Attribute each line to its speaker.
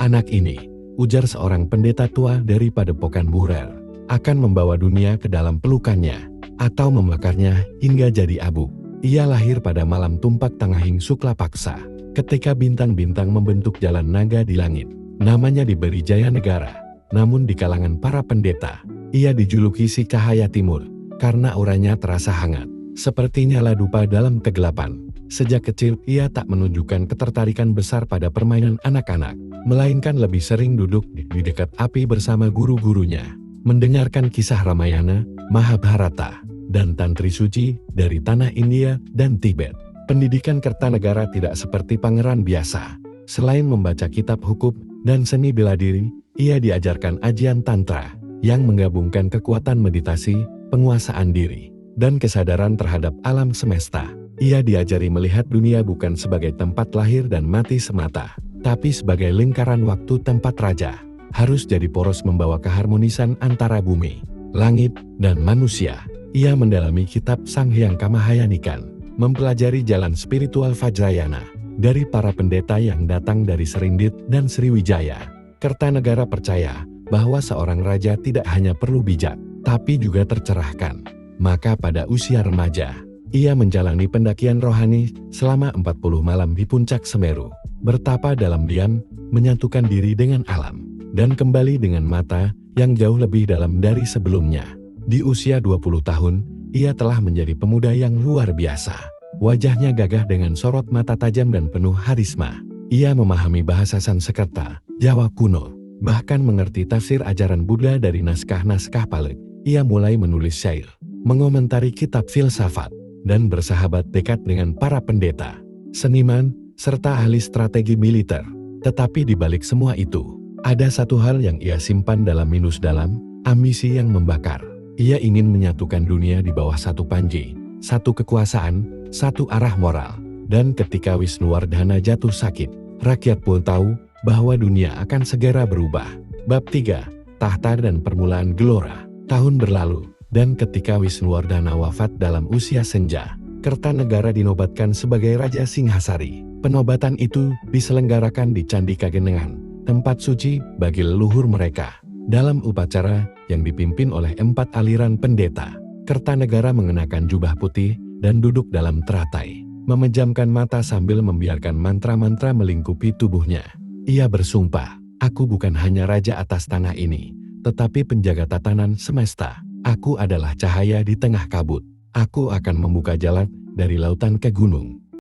Speaker 1: Anak ini, ujar seorang pendeta tua dari padepokan Burer, akan membawa dunia ke dalam pelukannya, atau membakarnya hingga jadi abu. Ia lahir pada malam tumpak Tangahing Sukla Paksa, ketika bintang-bintang membentuk jalan naga di langit. Namanya diberi Jaya Negara, namun di kalangan para pendeta, ia dijuluki si Cahaya Timur, karena auranya terasa hangat, seperti nyala dupa dalam kegelapan. Sejak kecil, ia tak menunjukkan ketertarikan besar pada permainan anak-anak, melainkan lebih sering duduk di dekat api bersama guru-gurunya, mendengarkan kisah Ramayana, Mahabharata, dan Tantri Suci dari tanah India dan Tibet. Pendidikan Kertanegara tidak seperti pangeran biasa. Selain membaca kitab hukum dan seni bela diri, ia diajarkan ajian Tantra, yang menggabungkan kekuatan meditasi, penguasaan diri, dan kesadaran terhadap alam semesta. Ia diajari melihat dunia bukan sebagai tempat lahir dan mati semata, tapi sebagai lingkaran waktu tempat raja harus jadi poros membawa keharmonisan antara bumi, langit, dan manusia. Ia mendalami kitab Sang Hyang Kamahayanikan, mempelajari jalan spiritual Vajrayana dari para pendeta yang datang dari Serindit dan Sriwijaya. Kertanegara percaya bahwa seorang raja tidak hanya perlu bijak, tapi juga tercerahkan. Maka pada usia remaja, ia menjalani pendakian rohani selama 40 malam di puncak Semeru, bertapa dalam diam, menyatukan diri dengan alam, dan kembali dengan mata yang jauh lebih dalam dari sebelumnya. Di usia 20 tahun, ia telah menjadi pemuda yang luar biasa. Wajahnya gagah dengan sorot mata tajam dan penuh harisma. Ia memahami bahasa Sanskerta, Jawa kuno, bahkan mengerti tafsir ajaran Buddha dari naskah-naskah Pali. Ia mulai menulis syair, mengomentari kitab filsafat, dan bersahabat dekat dengan para pendeta, seniman, serta ahli strategi militer. Tetapi di balik semua itu, ada satu hal yang ia simpan dalam minus dalam, ambisi yang membakar. Ia ingin menyatukan dunia di bawah satu panji, satu kekuasaan, satu arah moral. Dan ketika Wisnuwardhana jatuh sakit, rakyat pun tahu bahwa dunia akan segera berubah. Bab 3, Tahta dan Permulaan Gelora. Tahun berlalu, dan ketika Wisnuwardhana wafat dalam usia senja, Kertanegara dinobatkan sebagai Raja Singhasari. Penobatan itu diselenggarakan di Candi Kagenengan, tempat suci bagi leluhur mereka. Dalam upacara yang dipimpin oleh 4 aliran pendeta, Kertanegara mengenakan jubah putih dan duduk dalam teratai, memejamkan mata sambil membiarkan mantra-mantra melingkupi tubuhnya. Ia bersumpah, "Aku bukan hanya raja atas tanah ini, tetapi penjaga tatanan semesta. Aku adalah cahaya di tengah kabut. Aku akan membuka jalan dari lautan ke gunung,